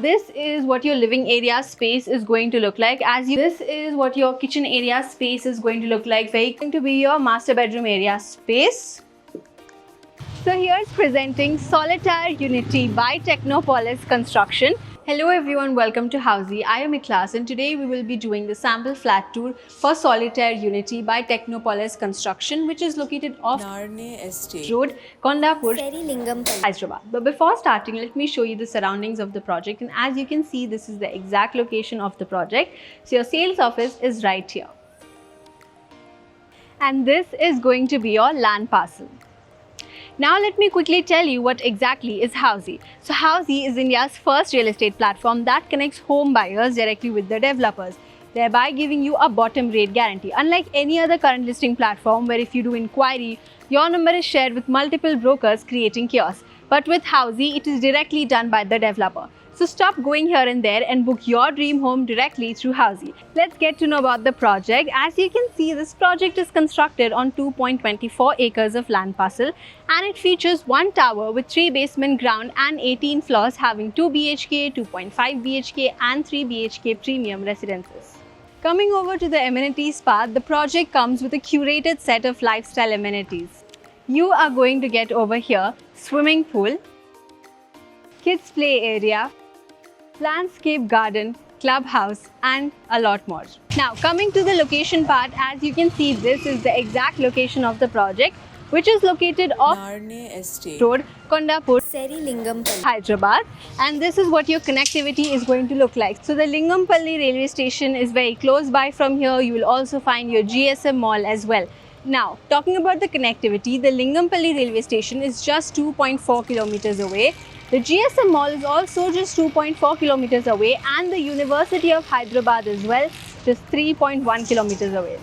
this is what your living area space is going to look like. This is what your kitchen area space is going to look like. Very going to be your master bedroom area space. So here's presenting Solitaire Unity by Technopolis Construction. Hello everyone, welcome to Housey. I am Ikhlas and today we will be doing the sample flat tour for Solitaire Unity by Technopolis Construction, which is located off Narne Estate Road, Kondapur, Serilingam, Hyderabad. But before starting, let me show you the surroundings of the project, and as you can see, this is the exact location of the project. So your sales office is right here. And this is going to be your land parcel. Now let me quickly tell you what exactly is Housey. So Housey is India's first real estate platform that connects home buyers directly with the developers, thereby giving you a bottom rate guarantee. Unlike any other current listing platform where if you do inquiry, your number is shared with multiple brokers creating chaos. But with Housey, it is directly done by the developer. So stop going here and there and book your dream home directly through Housey. Let's get to know about the project. As you can see, this project is constructed on 2.24 acres of land parcel, and it features one tower with 3 basement, ground and 18 floors having 2 BHK, 2.5 BHK and 3 BHK premium residences. Coming over to the amenities part, the project comes with a curated set of lifestyle amenities. You are going to get over here swimming pool, kids play area, landscape garden, clubhouse and a lot more. Now coming to the location part, as you can see, this is the exact location of the project, which is located off Narne Estate Road, Kondapur, Serilingam, Hyderabad, and this is what your connectivity is going to look like. So the Lingampalli railway station is very close by from here. You will also find your GSM mall as well. Now, talking about the connectivity, the Lingampalli railway station is just 2.4 kilometers away. The GSM mall is also just 2.4 kilometers away, and the University of Hyderabad as well, just 3.1 kilometers away.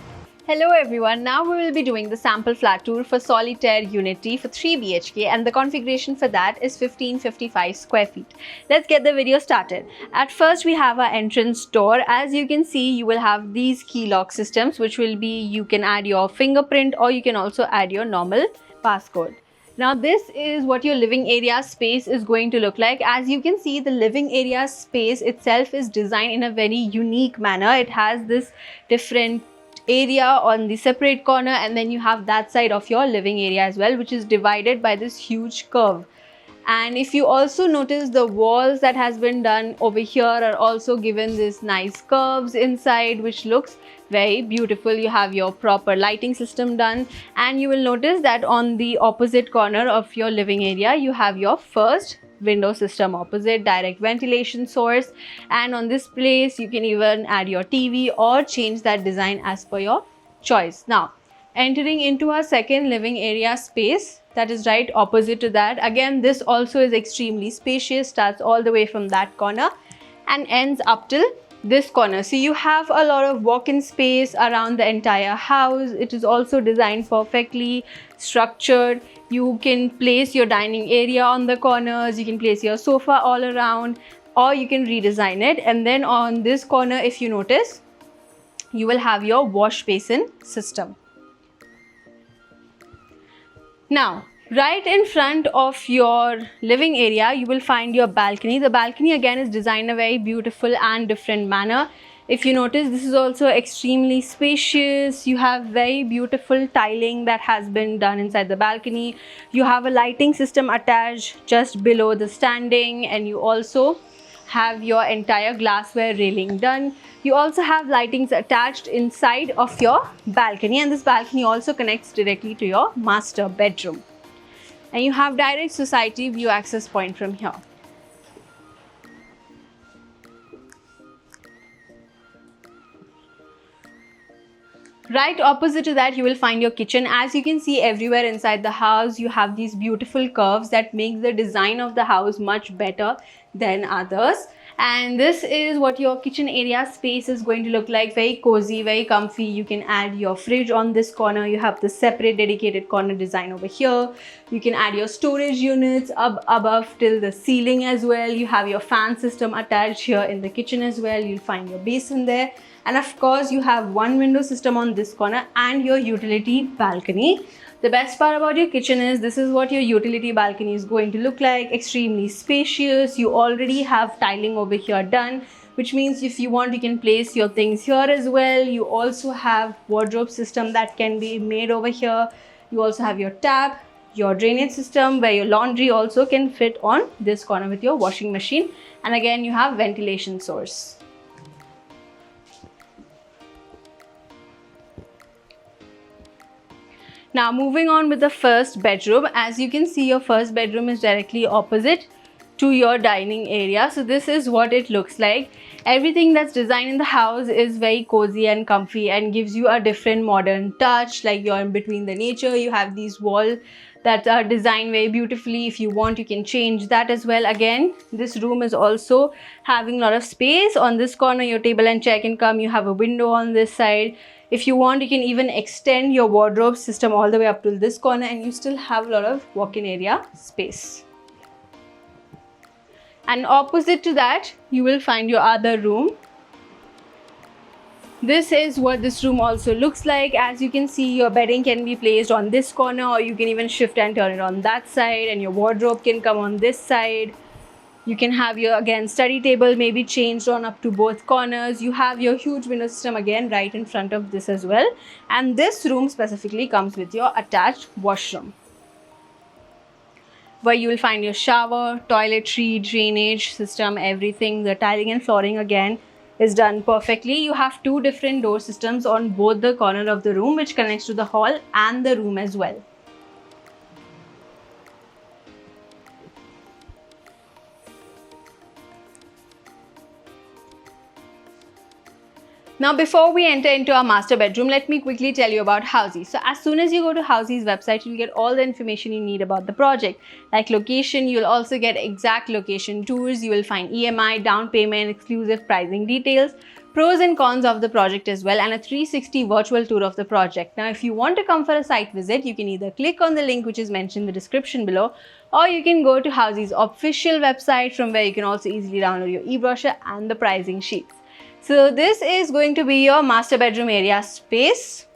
Hello everyone, now we will be doing the sample flat tour for Solitaire Unity for 3 BHK, and the configuration for that is 1555 square feet. Let's get the video started. At first we have our entrance door. As you can see, you will have these key lock systems, which will be, you can add your fingerprint or you can also add your normal passcode. Now this is what your living area space is going to look like. As you can see, the living area space itself is designed in a very unique manner. It has this different area on the separate corner, and then you have that side of your living area as well, which is divided by this huge curve. And if you also notice, the walls that has been done over here are also given this nice curves inside, which looks very beautiful. You have your proper lighting system done, and you will notice that on the opposite corner of your living area you have your first window system opposite, direct ventilation source, and on this place you can even add your TV or change that design as per your choice. Now entering into our second living area space, that is right opposite to that. Again, this also is extremely spacious, starts all the way from that corner and ends up till this corner. So you have a lot of walk-in space around the entire house. It is also designed perfectly structured. You can place your dining area on the corners, you can place your sofa all around, or you can redesign it. And then on this corner, if you notice, you will have your wash basin system. Now, right in front of your living area, you will find your balcony. The balcony again is designed in a very beautiful and different manner. If you notice, this is also extremely spacious. You have very beautiful tiling that has been done inside the balcony. You have a lighting system attached just below the standing, and you also have your entire glassware railing done. You also have lightings attached inside of your balcony, and this balcony also connects directly to your master bedroom. And you have direct society view access point from here. Right opposite to that, you will find your kitchen. As you can see, everywhere inside the house, you have these beautiful curves that make the design of the house much better than others. And this is what your kitchen area space is going to look like. Very cozy, very comfy. You can add your fridge on this corner. You have the separate dedicated corner design over here. You can add your storage units up above till the ceiling as well. You have your fan system attached here in the kitchen as well. You'll find your basin there. And of course, you have one window system on this corner and your utility balcony. The best part about your kitchen is this is what your utility balcony is going to look like. Extremely spacious. You already have tiling over here done, which means if you want you can place your things here as well. You also have wardrobe system that can be made over here. You also have your tap, your drainage system where your laundry also can fit on this corner with your washing machine, and again you have ventilation source. Now moving on with the first bedroom. As you can see, your first bedroom is directly opposite to your dining area. So this is what it looks like. Everything that's designed in the house is very cozy and comfy and gives you a different modern touch. Like you're in between the nature. You have these walls that are designed very beautifully. If you want, you can change that as well. Again, this room is also having a lot of space. On this corner, your table and chair can come. You have a window on this side. If you want, you can even extend your wardrobe system all the way up to this corner and you still have a lot of walk-in area space. And opposite to that, you will find your other room. This is what this room also looks like. As you can see, your bedding can be placed on this corner, or you can even shift and turn it on that side, and your wardrobe can come on this side. You can have your, again, study table maybe changed on up to both corners. You have your huge window system again right in front of this as well. And this room specifically comes with your attached washroom, where you will find your shower, toiletry, drainage system, everything. The tiling and flooring again is done perfectly. You have two different door systems on both the corner of the room, which connects to the hall and the room as well. Now, before we enter into our master bedroom, let me quickly tell you about Housey. So as soon as you go to Housey's website, you'll get all the information you need about the project. Like location, you'll also get exact location tours. You will find EMI, down payment, exclusive pricing details, pros and cons of the project as well, and a 360 virtual tour of the project. Now, if you want to come for a site visit, you can either click on the link which is mentioned in the description below, or you can go to Housey's official website, from where you can also easily download your e-brochure and the pricing sheets. So this is going to be your master bedroom area space.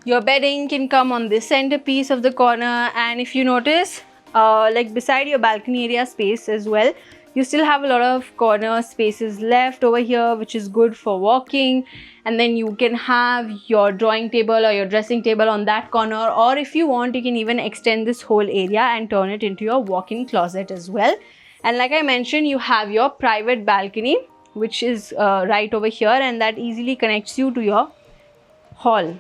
Your bedding can come on this centerpiece of the corner, and if you notice, like beside your balcony area space as well, you still have a lot of corner spaces left over here, which is good for walking. And then you can have your drawing table or your dressing table on that corner, or if you want, you can even extend this whole area and turn it into your walk-in closet as well. And like I mentioned, you have your private balcony, which is right over here, and that easily connects you to your hall.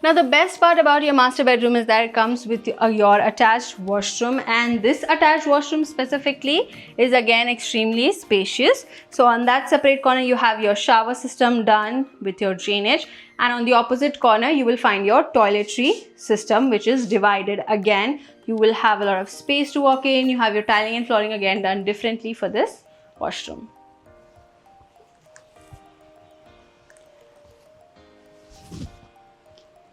Now, the best part about your master bedroom is that it comes with your attached washroom, and this attached washroom specifically is again extremely spacious. So on that separate corner, you have your shower system done with your drainage, and on the opposite corner, you will find your toiletry system, which is divided again. You will have a lot of space to walk in. You have your tiling and flooring again done differently for this washroom.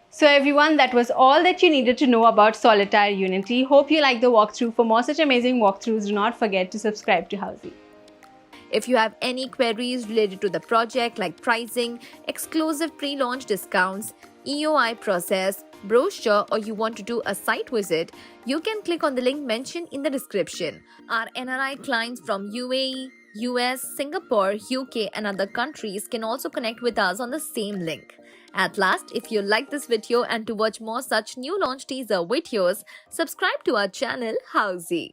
So everyone, that was all that you needed to know about Solitaire Unity. Hope you liked the walkthrough. For more such amazing walkthroughs, do not forget to subscribe to Housey. If you have any queries related to the project like pricing, exclusive pre-launch discounts, EOI process, brochure, or you want to do a site visit, you can click on the link mentioned in the description. Our NRI clients from UAE, US, Singapore, UK and other countries can also connect with us on the same link. At last, if you like this video and to watch more such new launch teaser videos, subscribe to our channel Housey.